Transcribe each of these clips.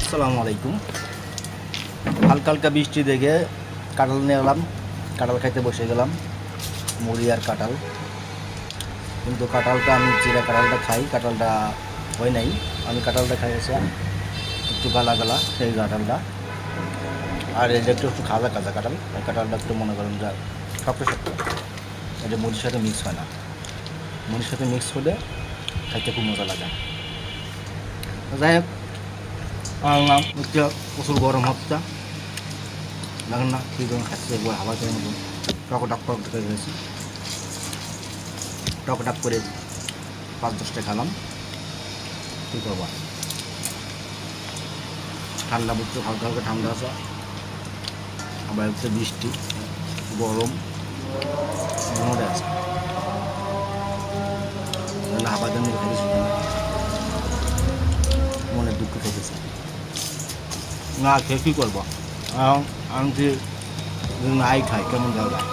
আসসালামু আলাইকুম। হালকা হালকা বৃষ্টি দেখে কাঁঠাল নিয়ে এলাম, কাঁঠাল খাইতে বসে গেলাম। মুড়ি আর কাঁঠাল, কিন্তু কাঁঠালটা আমি চিরা কাঁঠালটা খাই, কাঁঠালটা হয় নাই। আমি কাঁঠালটা খাইয়েছিলাম একটু গালা গালা, সেই কাঁঠালটা। আর এই যে একটু একটু খাজা খাজা কাঁঠাল, এই কাঁঠালটা একটু মনে করেন যা শক্ত শক্ত, এটা মুড়ির সাথে মিক্স হয় না। মুড়ির সাথে মিক্স হলে খাইতে খুব মজা লাগে। যাই হোক, আনলাম হচ্ছে, প্রচুর গরম হচ্ছে, দেখেন না কী ধরুন খাচ্ছে, একবার হাওয়া করে মতন টকটাক করে গেছি। টকটাক করে 5-10টা খেলাম, কী করবো। ঠান্ডা বুঝছো, হালকা হালকা ঠান্ডা আছে, আবার হচ্ছে বৃষ্টি, গরম মনে আছে, হাওয়া দিয়ে খেয়েছি, মনে দুঃখ খেতেছে না, খেয়ে কী করবো। এখন আমি কি নাই খাই কেমন জায়গায়,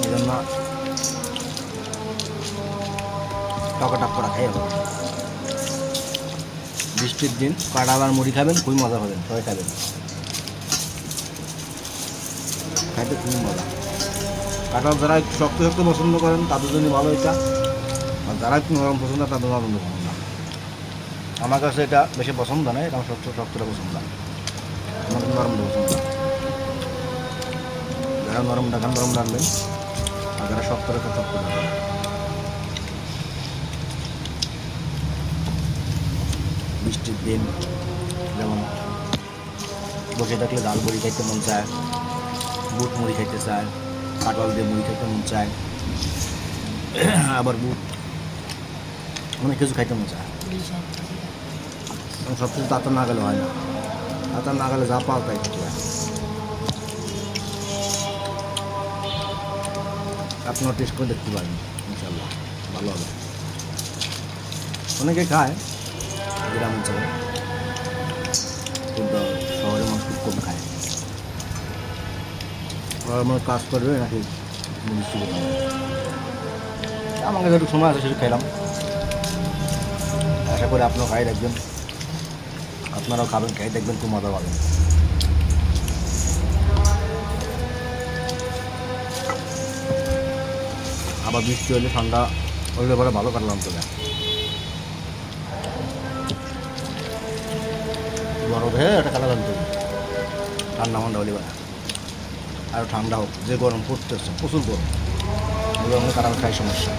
এই জন্য টকটাক করা খাই। হবে বৃষ্টির দিন কাঁঠাল আর মুড়ি খাবেন, খুবই মজা পাবেন, সবাই খাবেন, খাইতে খুবই মজা। কাঁঠাল যারা একটু শক্ত শক্ত পছন্দ করেন তাদের জন্য ভালো এটা, আর যারা একটু নরম পছন্দ তাদের নরম পছন্দ। আমার কাছে এটা বেশি পছন্দ নয়, এটা আমার শক্তটা পছন্দ, আমার নরমটা পছন্দ। যারা নরম রাখেন নরম রাখবেন, আর যারা শক্ত রাখেন শক্ত রাখবেন। বৃষ্টির দিন যেমন বসে থাকলে ডাল মুড়ি খাইতে মন চায়, বুট মুড়ি খাইতে চায়, কাঁঠাল দিয়ে মুড়ি খাইতে মন চায়, আবার বুট অনেক কিছু খাইতে মন চায়। সব কিছু তাতা না গেলে হয় না, তাতা না গেলে যা পাও তাই খেতে হয়। আপনারা টেস্ট করে দেখতে পারেন, ইনশাল্লাহ ভালো হবে। অনেকে খায় গ্রাম অঞ্চলে, কিন্তু শহরের মানুষ খুব কম খায়। ওরা আমার কাজ করবে নাকি মিষ্টি খাবে। আমার কাছে একটু সময় আছে, সেটা খেলাম। আশা করি আপনারাও খাই দেখবেন, আপনারাও খাবেন, খাই দেখবেন, খুব মজা পাবেন। আবার বৃষ্টি হলে ঠান্ডা হলে পরে ভালো কাটলাম তো বরফ হয়ে একটা কাটা লাগবে, ঠান্ডা মান্ডা হলে বেলা আর ঠান্ডা হোক, যে গরম পড়তেছে প্রচুর গরম, গরমে কাটাল খাই সমস্যা।